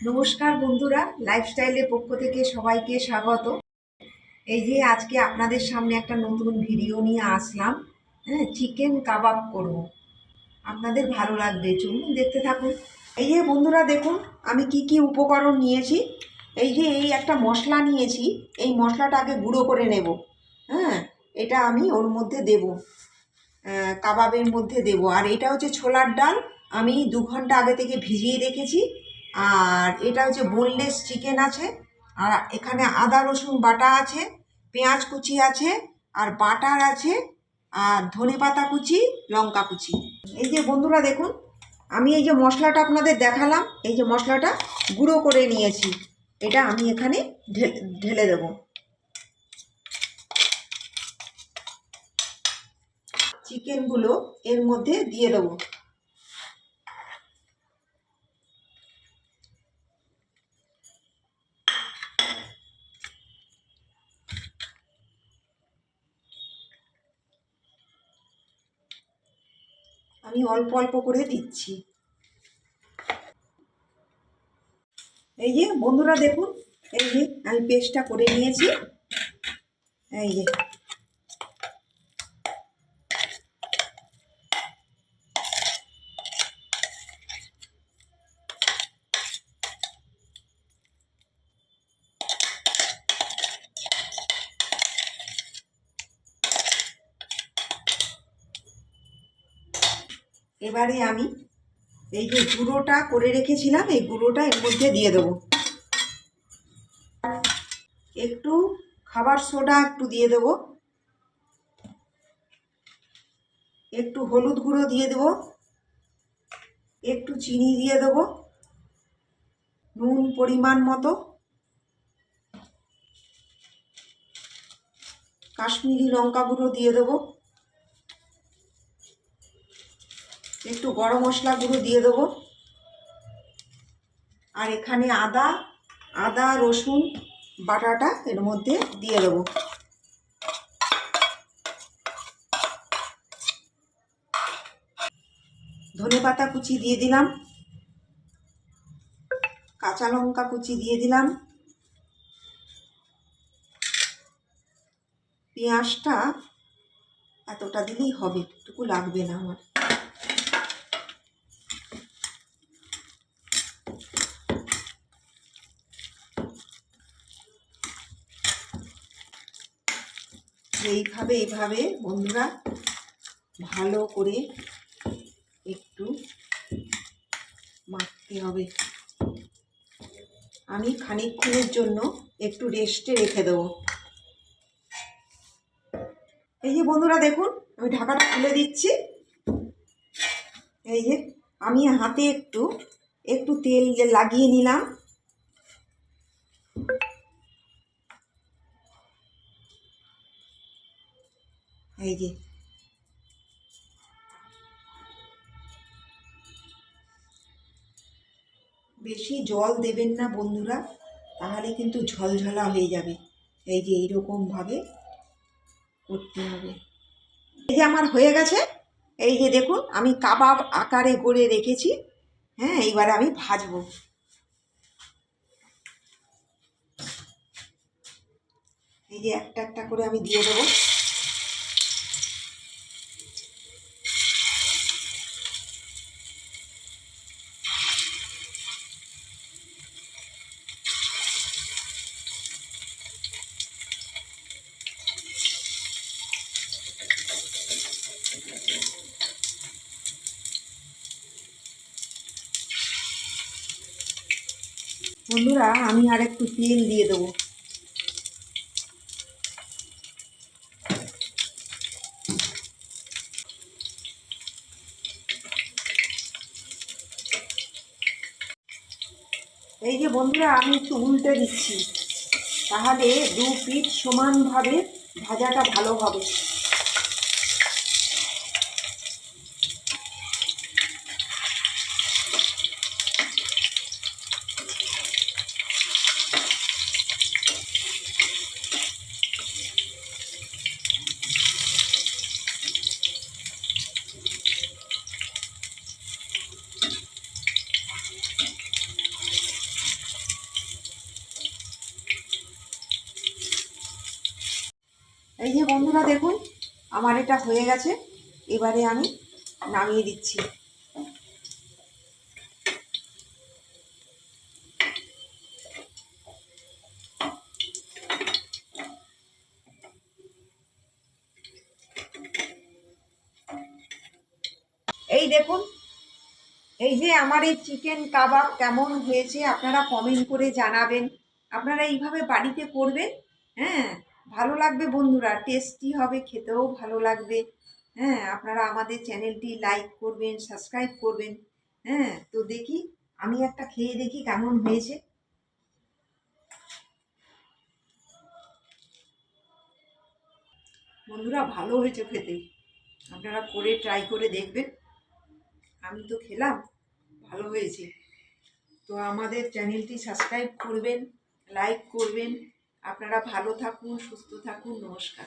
নমস্কার বন্ধুরা, লাইফস্টাইলের পক্ষ থেকে সবাইকে স্বাগত। এই যে আজকে আপনাদের সামনে একটা নতুন ভিডিও নিয়ে আসলাম। হ্যাঁ, চিকেন কাবাব করব। আপনাদের ভালো লাগবে, চলুন দেখতে থাকুন। এই যে বন্ধুরা দেখুন, আমি কি কি উপকরণ নিয়েছি। এই একটা মশলা নিয়েছি, এই মশলাটাকে গুঁড়ো করে নেব। হ্যাঁ, এটা আমি ওর মধ্যে দেব, কাবাবের মধ্যে দেব। আর এটা হচ্ছে ছোলার ডাল, আমি 2 ঘন্টা আগে থেকে ভিজিয়ে রেখেছি। আর এটা হচ্ছে বোনলেস চিকেন আছে। আর এখানে আদা রসুন বাটা আছে, পেঁয়াজ কুচি আছে, আর বাটার আছে, আর ধনেপাতা কুচি, লঙ্কা কুচি। এই যে বন্ধুরা দেখুন, আমি এই যে মশলাটা আপনাদের দেখালাম, এই যে মশলাটা গুঁড়ো করে নিয়েছি, এটা আমি এখানে ঢেলে দেবো। চিকেনগুলো এর মধ্যে দিয়ে দেবো। আমি অল্প অল্প করে দিচ্ছি। এই যে বন্ধুরা দেখুন, এই যে আমি পেস্টটা করে নিয়েছি। এই যে এবারে আমি এই যে গুঁড়োটা করে রেখেছিলাম, এই গুঁড়োটা এর মধ্যে দিয়ে দেবো। একটু খাবার সোডা একটু দিয়ে দেবো, একটু হলুদ গুঁড়ো দিয়ে দেবো, একটু চিনি দিয়ে দেবো, নুন পরিমাণ মতো, কাশ্মীরি লঙ্কা গুঁড়ো দিয়ে দেবো, একটু গরম মশলা গুঁড়ো দিয়ে দেবো। আর এখানে আদা রসুন বাটাটা এর মধ্যে দিয়ে দেবো। ধনেপাতা কুচি দিয়ে দিলাম, কাঁচা লঙ্কা কুচি দিয়ে দিলাম, পেঁয়াজটা এতটা দিলেই হবে, একটু লাগবে না আমার। এইভাবে বন্ধুরা ভালো করে একটু মাখতে হবে। আমি খানিকক্ষণের জন্য একটু রেস্টে রেখে দেবো। এই যে বন্ধুরা দেখুন, আমি ঢাকাটা খুলে দিচ্ছি। এই যে আমি হাতে একটু তেল লাগিয়ে নিলাম। এই যে বেশি জল দেবেন না বন্ধুরা, তাহলে কিন্তু ঝলঝলা হয়ে যাবে। এই যে এইরকমভাবে করতে হবে। এই যে আমার হয়ে গেছে। এই যে দেখুন, আমি কাবাব আকারে গড়ে রেখেছি। হ্যাঁ, এইবার আমি ভাজবো। এই যে একটা একটা করে আমি দিয়ে দেবো। বন্ধুরা আমি আর একটু তেল দিয়ে দেবো। এই যে বন্ধুরা আমি একটু উল্টে দিচ্ছি, তাহলে 2 পিঠ সমানভাবে ভাজাটা ভালো হবে। এই যে বন্ধুরা দেখুন, আমার এটা হয়ে গেছে। এবারে আমি নামিয়ে দিচ্ছি। এই দেখুন, এই যে আমার এই চিকেন কাবাব কেমন হয়েছে আপনারা কমেন্ট করে জানাবেন। আপনারা এইভাবে বাড়িতে করবেন। হ্যাঁ, ভালো লাগবে বন্ধুরা, টেস্টি হবে, খেতেও ভালো লাগবে। হ্যাঁ, আপনারা আমাদের চ্যানেলটি লাইক করবেন, সাবস্ক্রাইব করবেন। হ্যাঁ, তো দেখি, আমি একটা খেয়ে দেখি কেমন হয়েছে। বন্ধুরা ভালো হয়েছে খেতে, আপনারা করে ট্রাই করে দেখবেন। আমি তো খেলাম, ভালো হয়েছে। তো আমাদের চ্যানেলটি সাবস্ক্রাইব করবেন, লাইক করবেন। আপনারা ভালো থাকুন, সুস্থ থাকুন, নমস্কার।